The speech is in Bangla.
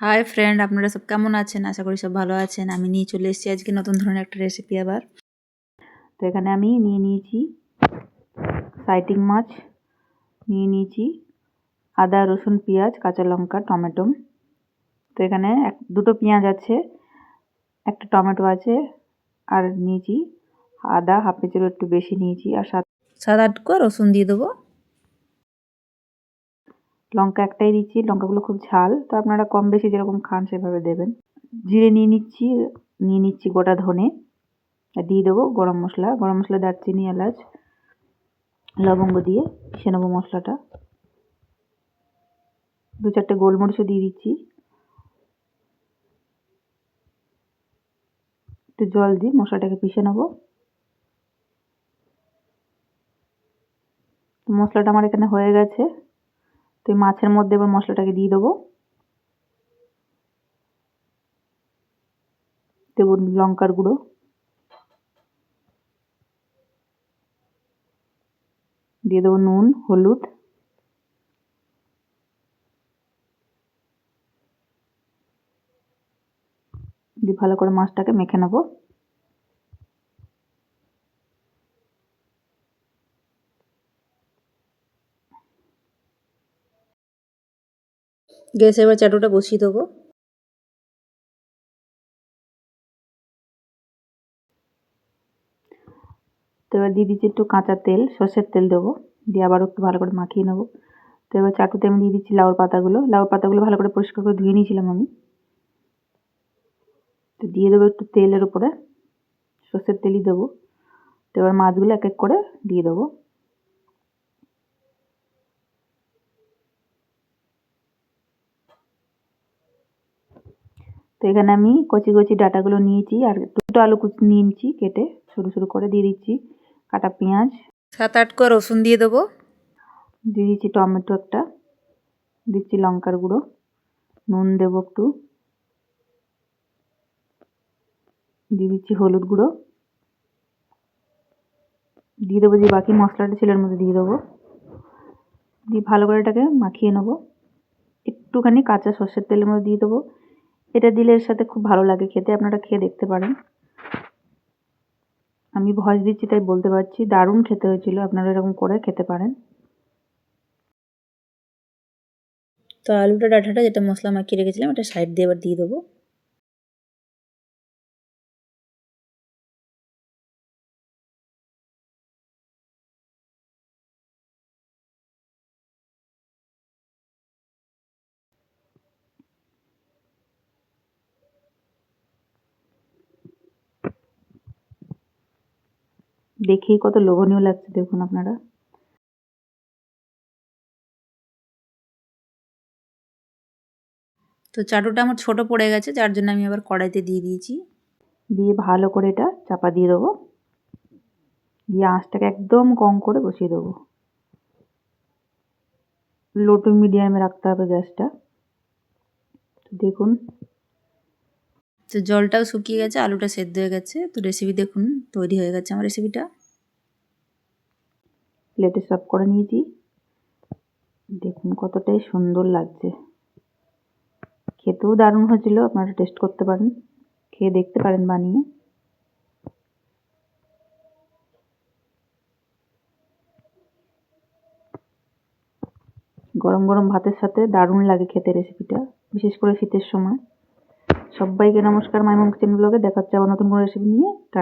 হাই ফ্রেন্ড, আপনারা সব কেমন আছেন? আশা করি সব ভালো আছেন। আমি নিয়ে চলে এসেছি আজকে নতুন ধরনের একটা রেসিপি আবার। তো এখানে আমি নিয়ে নিয়েছি সাইটিং মাছ, নিয়ে নিয়েছি আদা, রসুন, পেঁয়াজ, কাঁচা লঙ্কা, টমেটো। তো এখানে দুটো পেঁয়াজ আছে, একটা টমেটো আছে, আর নিয়েছি আদা হাফ কেজিরও একটু বেশি নিয়েছি, আর 7-8 কোয়া রসুন দিয়ে দেবো। লঙ্কা একটাই দিচ্ছি, লঙ্কাগুলো খুব ঝাল, তো আপনারা কম বেশি যেরকম খান সেভাবে দেবেন। জিরে নিয়ে নিচ্ছি গোটা ধনে, আর দিয়ে দেবো গরম মশলা, দারচিনি, এলাচ, লবঙ্গ দিয়ে পিষে নেবো মশলাটা। 2-4টে গোলমরিচও দিয়ে দিচ্ছি। একটু জল দিয়ে মশলাটাকে পিষে নেবো। মশলাটা আমার এখানে হয়ে গেছে। তো এই মাছের মধ্যে এবার মশলাটাকে দিয়ে দেবো। দেবো লঙ্কার গুঁড়ো, দিয়ে দেবো নুন, হলুদ, দিয়ে ভালো করে মাছটাকে মেখে নেবো। গ্যাসে এবার চাটুটা বসিয়ে দেবো। তো এবার দিয়ে দিচ্ছি একটু কাঁচা তেল, সর্ষের তেল দেবো, দিয়ে আবার একটু ভালো করে মাখিয়ে নেবো। তো এবার চাটুতে আমি দিয়ে দিচ্ছি লাউর পাতাগুলো ভালো করে পরিষ্কার করে ধুয়ে নিয়েছিলাম আমি। তো দিয়ে দেবো একটু তেলের উপরে, সর্ষের তেলই দেবো। তো এবার মাছগুলো এক এক করে দিয়ে দেবো। তো এখানে আমি কচি কচি ডাঁটাগুলো নিয়েছি, আর দুটো আলু কুচি নিয়েছি কেটে সরু সরু করে, দিয়ে দিচ্ছি কাটা পেঁয়াজ, 7-8 কোয়া রসুন দিয়ে দেবো, দিয়ে দিচ্ছি টমেটো একটা, দিচ্ছি লঙ্কার গুঁড়ো, নুন দেবো একটু, দিয়ে দিচ্ছি হলুদ গুঁড়ো, দিয়ে দেবো যে বাকি মশলাটা ছিল এর মধ্যে দিয়ে দেবো, দিয়ে ভালো করে এটাকে মাখিয়ে নেবো। একটুখানি কাঁচা সর্ষের তেলের মধ্যে দিয়ে দেবো। এটা দিলে এর সাথে খুব ভালো লাগে খেতে, আপনারা খেয়ে দেখতে পারেন। আমি ভয়েস দিচ্ছি তাই বলতে পারছি, দারুণ খেতে হয়েছিল, আপনারা এরকম করে খেতে পারেন। তো আলুটা ডাঁটাটা যেটা মশলা মাখিয়ে রেখেছিলাম এটা সাইড দিয়ে এবার দিয়ে দেবো। দেখেই কত লোভনীয় লাগছে দেখুন আপনারা। তো চাটুটা আমার ছোট পড়ে গেছে, যার জন্য আমি আবার কড়াইতে দিয়ে দিয়েছি, দিয়ে ভালো করে এটা চাপা দিয়ে দেবো, দিয়ে আঁচটাকে একদম কম করে বসিয়ে দেবো। লো টু মিডিয়ামে রাখতে হবে গ্যাসটা। দেখুন, তো জলটাও শুকিয়ে গেছে, আলুটা সেদ্ধ হয়ে গেছে। তো রেসিপি দেখুন তৈরি হয়ে গেছে আমার রেসিপিটা। প্লেটে সার্ভ করে নিয়েছি, দেখুন কতটাই সুন্দর লাগছে, খেতেও দারুণ হয়েছিল। আপনারা টেস্ট করতে পারেন, খেয়ে দেখতে পারেন বানিয়ে। গরম গরম ভাতের সাথে দারুণ লাগে খেতে রেসিপিটা, বিশেষ করে শীতের সময়। সবাইকে নমস্কার, মাই মম কিচেন ব্লগে দেখা হচ্ছে আবার নতুন কোনো রেসিপি নিয়ে। টাটা।